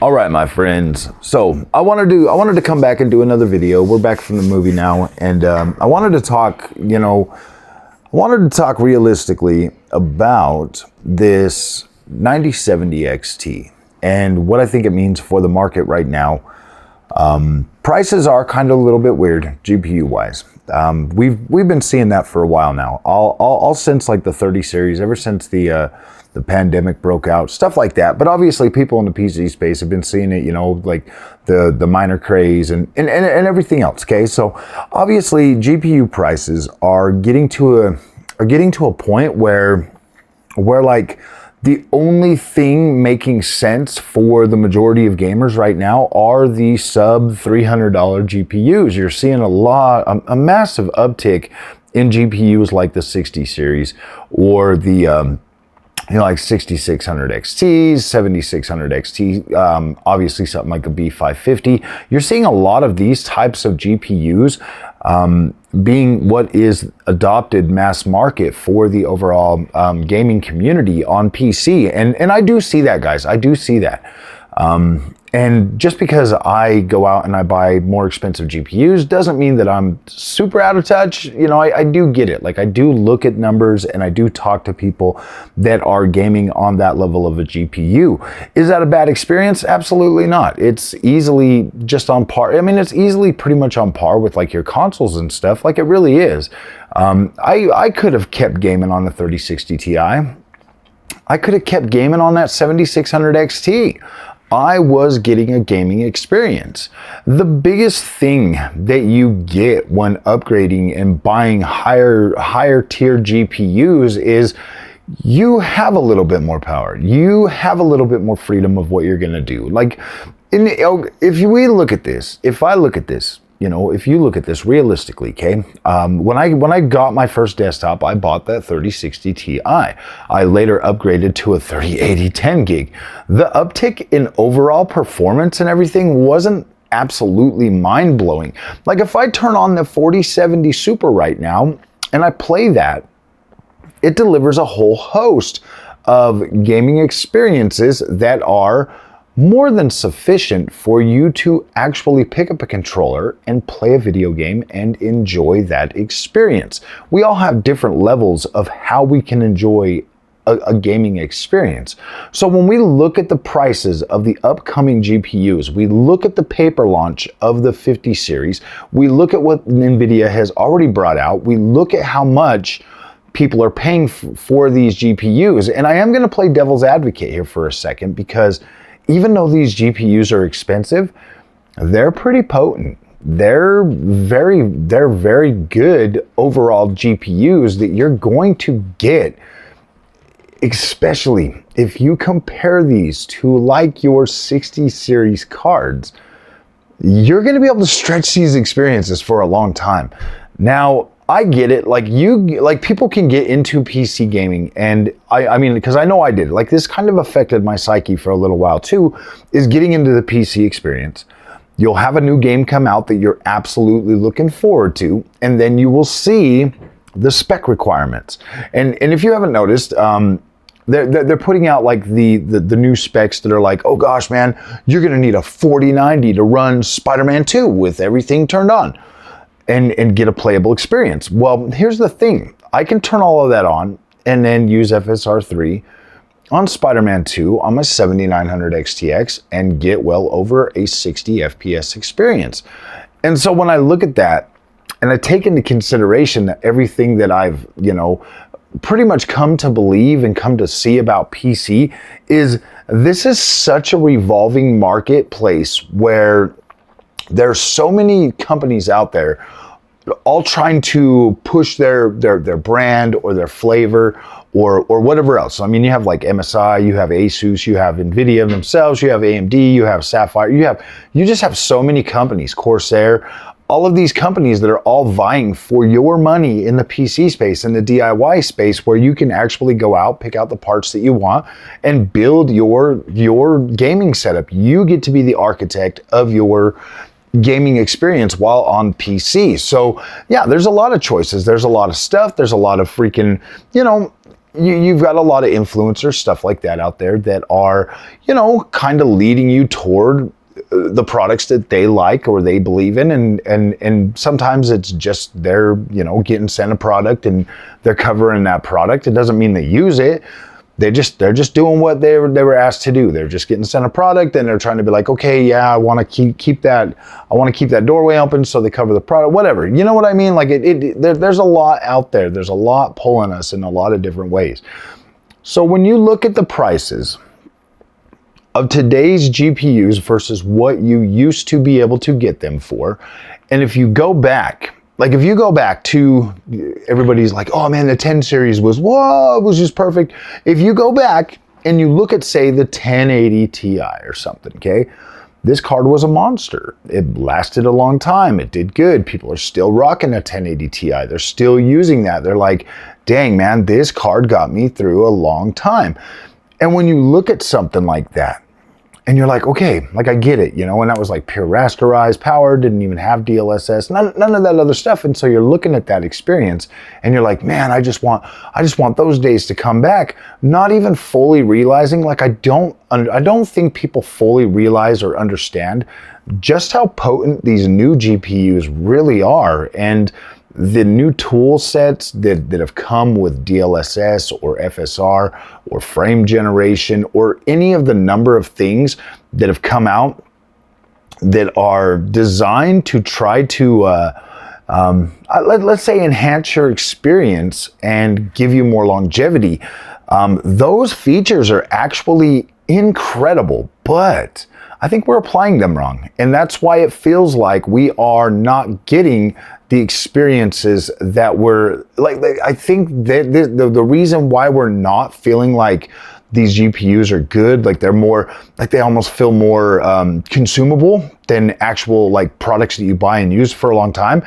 All right, my friends. So I wanted to come back and do another video. We're back from the movie now, and I wanted to talk. I wanted to talk realistically about this 9070 XT and what I think it means for the market right now. Prices are kind of a little bit weird, GPU wise. We've been seeing that for a while now. All since like the 30 series, ever since the pandemic broke out, stuff like that. But obviously people in the PC space have been seeing it, like the minor craze and everything else. Okay, so obviously GPU prices are getting to a point where like the only thing making sense for the majority of gamers right now are the sub $300 GPUs. You're seeing a massive uptick in GPUs like the 60 series or the like 6600 XTs, 7600 XT, obviously something like a B550. You're seeing a lot of these types of GPUs being what is adopted mass market for the overall gaming community on PC. And I do see that, guys. I do see that. And just because I go out and I buy more expensive GPUs doesn't mean that I'm super out of touch. I do get it. Like, I do look at numbers and I do talk to people that are gaming on that level of a GPU. Is that a bad experience? Absolutely not. It's easily just on par. I mean, it's easily pretty much on par with like your consoles and stuff. Like, it really is. I could have kept gaming on the 3060 Ti. I could have kept gaming on that 7600 XT. I was getting a gaming experience. The biggest thing that you get when upgrading and buying higher tier GPUs is you have a little bit more power. You have a little bit more freedom of what you're gonna do. Like, if we look at this, if I look at this, if you look at this realistically, okay, when I got my first desktop, I bought that 3060 Ti. I later upgraded to a 3080 10 gig. The uptick in overall performance and everything wasn't absolutely mind-blowing. Like, if I turn on the 4070 Super right now and I play that, it delivers a whole host of gaming experiences that are more than sufficient for you to actually pick up a controller and play a video game and enjoy that experience. We all have different levels of how we can enjoy a gaming experience. So when we look at the prices of the upcoming GPUs, we look at the paper launch of the 50 series, we look at what NVIDIA has already brought out, we look at how much people are paying for these GPUs. And I am going to play devil's advocate here for a second, because even though these GPUs are expensive, they're pretty potent. They're very good overall GPUs that you're going to get, especially if you compare these to like your 60 series cards. You're going to be able to stretch these experiences for a long time. Now, I get it. Like, people can get into PC gaming, and I mean, because I know I did. Like, this kind of affected my psyche for a little while too, is getting into the PC experience. You'll have a new game come out that you're absolutely looking forward to, and then you will see the spec requirements. And if you haven't noticed, they're putting out like the new specs that are like, oh gosh, man, you're gonna need a 4090 to run Spider-Man 2 with everything turned on. And get a playable experience. Well, here's the thing. I can turn all of that on and then use FSR3 on Spider-Man 2 on my 7900 XTX and get well over a 60 FPS experience. And so when I look at that and I take into consideration that everything that I've, pretty much come to believe and come to see about PC is this is such a revolving marketplace where there's so many companies out there all trying to push their brand or their flavor or whatever else. I mean, you have like MSI, you have Asus, you have NVIDIA themselves, you have AMD, you have Sapphire, you just have so many companies, Corsair, all of these companies that are all vying for your money in the PC space, in the DIY space, where you can actually go out, pick out the parts that you want, and build your gaming setup. You get to be the architect of your gaming experience while on PC. So yeah, there's a lot of choices. There's a lot of stuff. There's a lot of freaking, you've got a lot of influencers, stuff like that out there that are, you know, kind of leading you toward the products that they like or they believe in, and sometimes it's just they're, you know, getting sent a product and they're covering that product. It doesn't mean they use it. They're just doing what they were asked to do. They're just getting sent a product and they're trying to be like, okay, yeah, I want to keep that doorway open, so they cover the product, whatever. You know what I mean? Like there's a lot out there. There's a lot pulling us in a lot of different ways. So when you look at the prices of today's GPUs versus what you used to be able to get them for, and if you go back, like if you go back to, everybody's like, oh man, the 10 series was, whoa, it was just perfect. If you go back and you look at, say, the 1080 Ti or something, okay? This card was a monster. It lasted a long time. It did good. People are still rocking a 1080 Ti. They're still using that. They're like, dang man, this card got me through a long time. And when you look at something like that, and you're like, okay, like I get it, you know, and that was like pure rasterized power, didn't even have DLSS, none of that other stuff. And so you're looking at that experience and you're like, man, I just want those days to come back. Not even fully realizing, like I don't think people fully realize or understand just how potent these new GPUs really are. And the new tool sets that have come with DLSS or FSR or frame generation or any of the number of things that have come out that are designed to try to, let's say, enhance your experience and give you more longevity. Those features are actually incredible, but I think we're applying them wrong. And that's why it feels like we are not getting the experiences that we're like I think that the reason why we're not feeling like these GPUs are good, like they're more, like they almost feel more consumable than actual like products that you buy and use for a long time,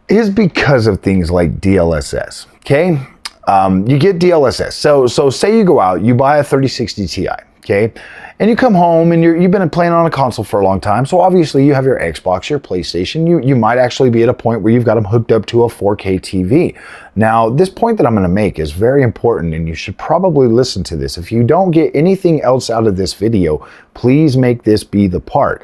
is because of things like DLSS, okay? You get DLSS. So say you go out, you buy a 3060 Ti, okay? And you come home and you've been playing on a console for a long time. So obviously you have your Xbox, your PlayStation. You might actually be at a point where you've got them hooked up to a 4K TV. Now, this point that I'm going to make is very important, and you should probably listen to this. If you don't get anything else out of this video, please make this be the part.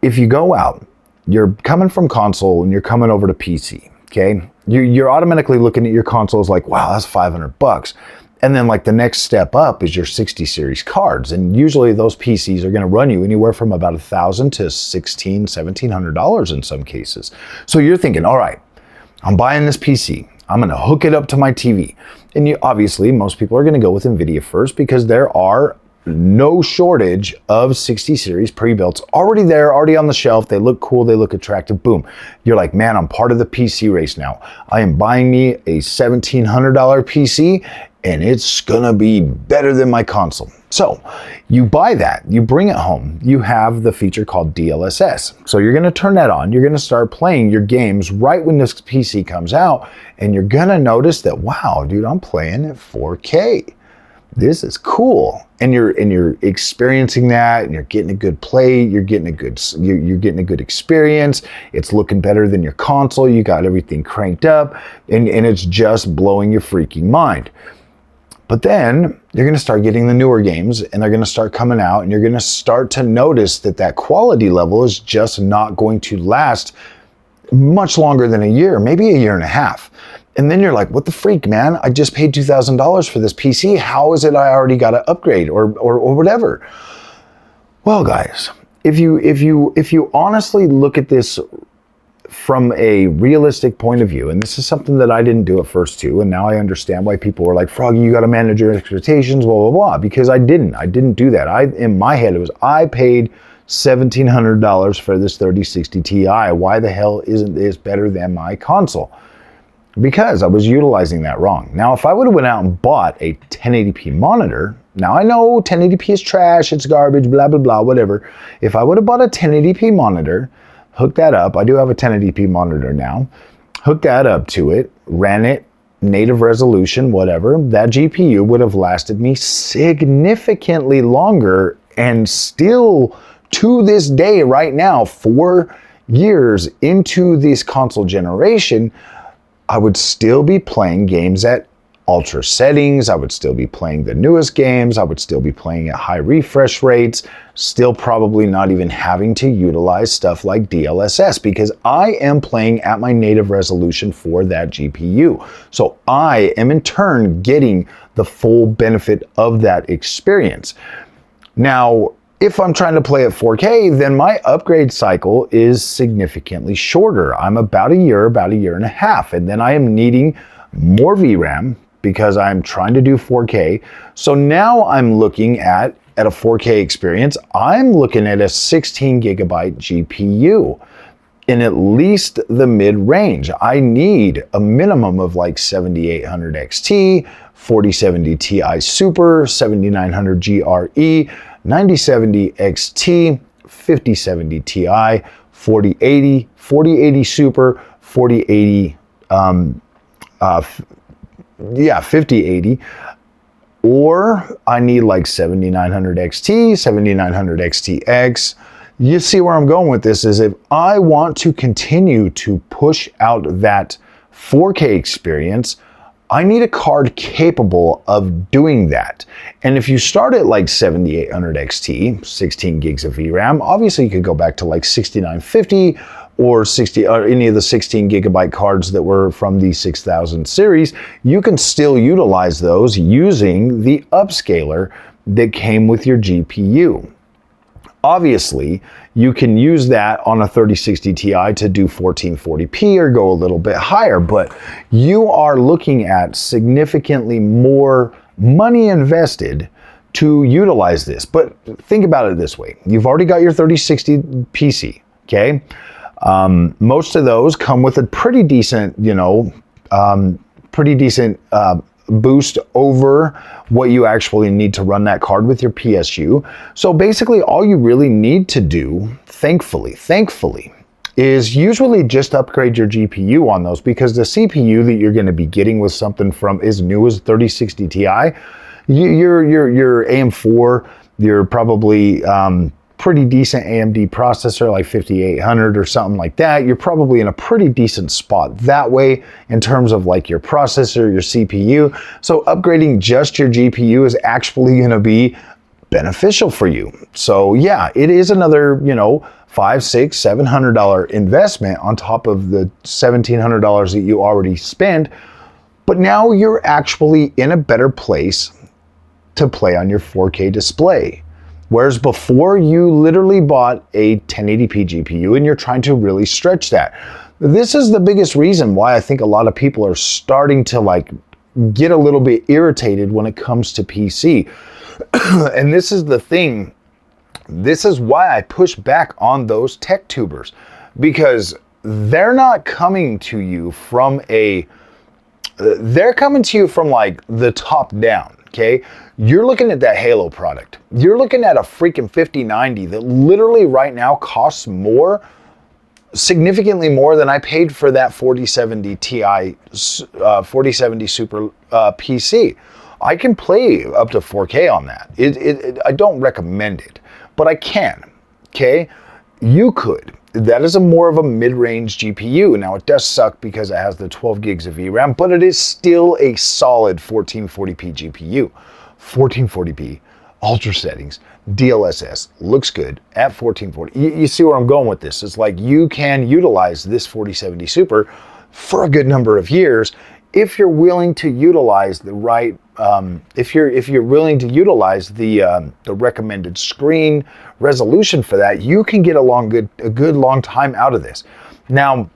If you go out, you're coming from console and you're coming over to PC, okay? You're automatically looking at your consoles like, wow, that's $500. And then like the next step up is your 60 series cards. And usually those PCs are going to run you anywhere from about $1,000 to $1,600, $1,700 in some cases. So you're thinking, all right, I'm buying this PC. I'm going to hook it up to my TV. And obviously most people are going to go with NVIDIA first because there are no shortage of 60 series pre-builts already there, already on the shelf. They look cool, they look attractive. Boom. You're like, man, I'm part of the PC race now. I am buying me a $1,700 PC and it's gonna be better than my console. So you buy that, you bring it home, you have the feature called DLSS. So you're gonna turn that on, you're gonna start playing your games right when this PC comes out, and you're gonna notice that, wow, dude, I'm playing at 4K. This is cool. And you're experiencing that, and you're getting a good play, you're getting a good experience. It's looking better than your console, you got everything cranked up, and it's just blowing your freaking mind. But then you're going to start getting the newer games, and they're going to start coming out, and you're going to start to notice that that quality level is just not going to last much longer than a year, maybe a year and a half. And then you're like, what the freak, man? I just paid $2,000 for this PC. How is it I already got to upgrade or whatever? Well, guys, if you honestly look at this from a realistic point of view, and this is something that I didn't do at first too, and now I understand why people were like, Froggy, you got to manage your expectations, blah, blah, blah, because I didn't do that. In my head, it was, I paid $1,700 for this 3060 Ti. Why the hell isn't this better than my console? Because I was utilizing that wrong. Now, if I would have went out and bought a 1080p monitor, now I know 1080p is trash, it's garbage, blah, blah, blah, whatever. If I would have bought a 1080p monitor, hooked that up, I do have a 1080p monitor now, hooked that up to it, ran it, native resolution, whatever, that GPU would have lasted me significantly longer, and still to this day right now, 4 years into this console generation, I would still be playing games at ultra settings. I would still be playing the newest games. I would still be playing at high refresh rates, still probably not even having to utilize stuff like DLSS because I am playing at my native resolution for that GPU. So I am in turn getting the full benefit of that experience. Now, if I'm trying to play at 4K, then my upgrade cycle is significantly shorter. I'm about a year and a half, and then I am needing more VRAM because I'm trying to do 4K. So now I'm looking at a 4K experience, I'm looking at a 16 gigabyte GPU in at least the mid-range. I need a minimum of like 7800 XT, 4070 Ti Super, 7900 GRE, 9070 XT, 5070 Ti, 4080, 4080 Super, 4080, 5080, or I need like 7900 XT, 7900 XTX. You see where I'm going with this is if I want to continue to push out that 4K experience, I need a card capable of doing that. And if you start at like 7800 XT, 16 gigs of VRAM, obviously you could go back to like 6950 or any of the 16 gigabyte cards that were from the 6000 series. You can still utilize those using the upscaler that came with your GPU. Obviously, you can use that on a 3060 Ti to do 1440p or go a little bit higher, but you are looking at significantly more money invested to utilize this. But think about it this way. You've already got your 3060 PC, okay? Most of those come with a pretty decent, boost over what you actually need to run that card with your PSU. So basically all you really need to do, thankfully, is usually just upgrade your GPU on those because the CPU that you're going to be getting with something from as new as 3060 Ti, your AM4, you're probably pretty decent AMD processor like 5800 or something like that, you're probably in a pretty decent spot that way in terms of like your processor, your CPU. So upgrading just your GPU is actually going to be beneficial for you. So yeah, it is another, $500, $600, $700 investment on top of the $1,700 that you already spend. But now you're actually in a better place to play on your 4K display. Whereas before you literally bought a 1080p GPU and you're trying to really stretch that. This is the biggest reason why I think a lot of people are starting to like get a little bit irritated when it comes to PC. And this is the thing. This is why I push back on those tech tubers, because they're not coming to you from like the top down. Okay, you're looking at that Halo product. You're looking at a freaking 5090 that literally right now costs more, significantly more than I paid for that 4070 Ti, 4070 Super PC. I can play up to 4K on that. I don't recommend it, but I can. Okay, you could. That is more of a mid-range GPU. Now it does suck because it has the 12 gigs of VRAM, but it is still a solid 1440p GPU. 1440p, ultra settings, DLSS, looks good at 1440. You see where I'm going with this. It's like you can utilize this 4070 Super for a good number of years if you're willing to utilize the right, if you're willing to utilize the recommended screen resolution for that, you can get a good long time out of this. Now,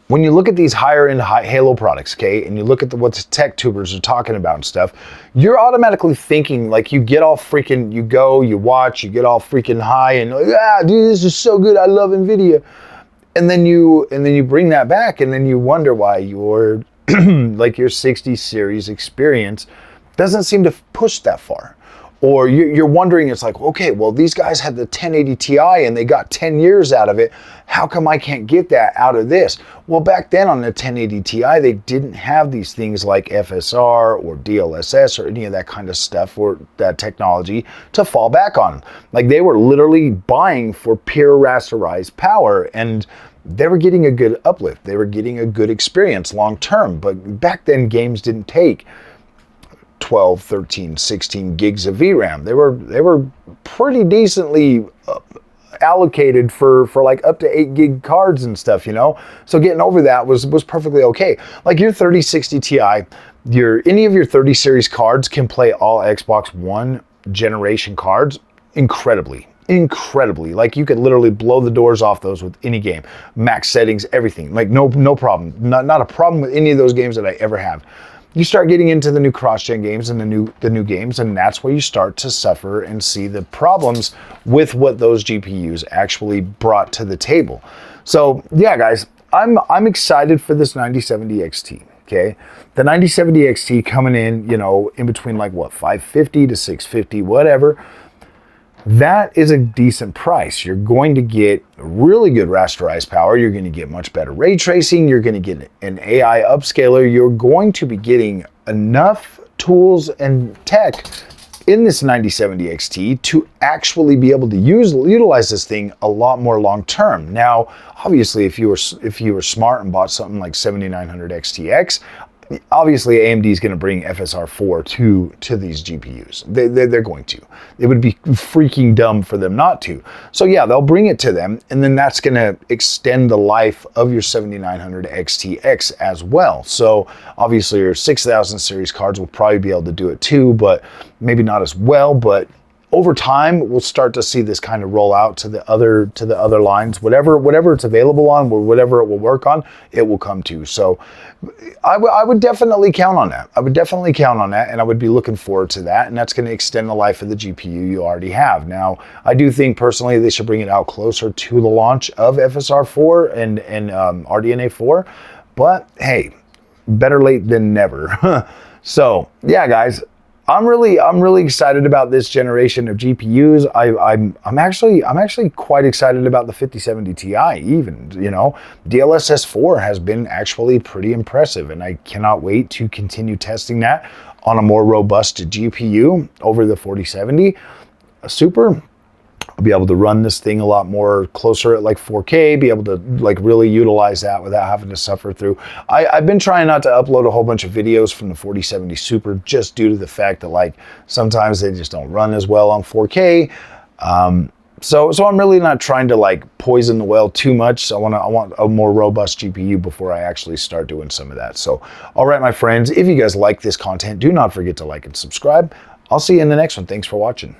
when you look at these higher end Halo products, okay, and you look at what the tech tubers are talking about and stuff, you're automatically thinking like you get all freaking, you go, you watch, you get all freaking high and like, dude, this is so good, I love NVIDIA. And then you bring that back and then you wonder why your like your 60 series experience doesn't seem to push that far. Or you're wondering, it's like, okay, well, these guys had the 1080 Ti and they got 10 years out of it. How come I can't get that out of this? Well, back then on the 1080 Ti, they didn't have these things like FSR or DLSS or any of that kind of stuff or that technology to fall back on. Like they were literally buying for pure rasterized power and they were getting a good uplift. They were getting a good experience long term. But back then, games didn't take 12, 13, 16 gigs of VRAM. They were pretty decently allocated for like up to 8 gig cards and stuff, you know? So getting over that was perfectly okay. Like your 3060 Ti, any of your 30 series cards can play all Xbox One generation cards incredibly. Like you could literally blow the doors off those with any game. Max settings, everything. Like no problem. Not a problem with any of those games that I ever have. You start getting into the new cross-gen games and the new games, and that's where you start to suffer and see the problems with what those GPUs actually brought to the table. So yeah, guys, I'm excited for this 9070 XT. Okay, the 9070 XT coming in, you know, in between like what, 550 to 650, whatever. That is a decent price. You're going to get really good rasterized power. You're going to get much better ray tracing. You're going to get an AI upscaler. You're going to be getting enough tools and tech in this 9070 XT to actually be able to utilize this thing a lot more long term. Now, obviously, if you were smart and bought something like 7900 XTX, obviously AMD is going to bring FSR 4 to these GPUs. They're going to. It would be freaking dumb for them not to. So yeah, they'll bring it to them, and then that's going to extend the life of your 7900 XTX as well. So obviously your 6000 series cards will probably be able to do it too, but maybe not as well. But over time, we'll start to see this kind of roll out to the other lines. Whatever it's available on, or whatever it will work on, it will come to. So I would definitely count on that. And I would be looking forward to that. And that's going to extend the life of the GPU you already have. Now, I do think personally they should bring it out closer to the launch of FSR 4 and RDNA 4. But hey, better late than never. So yeah, guys. I'm really excited about this generation of GPUs. I'm actually quite excited about the 5070 Ti even, you know. DLSS 4 has been actually pretty impressive, and I cannot wait to continue testing that on a more robust GPU over the 4070 Super. I'll be able to run this thing a lot more closer at like 4K, be able to like really utilize that without having to suffer through. I've been trying not to upload a whole bunch of videos from the 4070 Super just due to the fact that like sometimes they just don't run as well on 4K. So I'm really not trying to like poison the well too much. I want a more robust GPU before I actually start doing some of that. So, all right, my friends, if you guys like this content, do not forget to like and subscribe. I'll see you in the next one. Thanks for watching.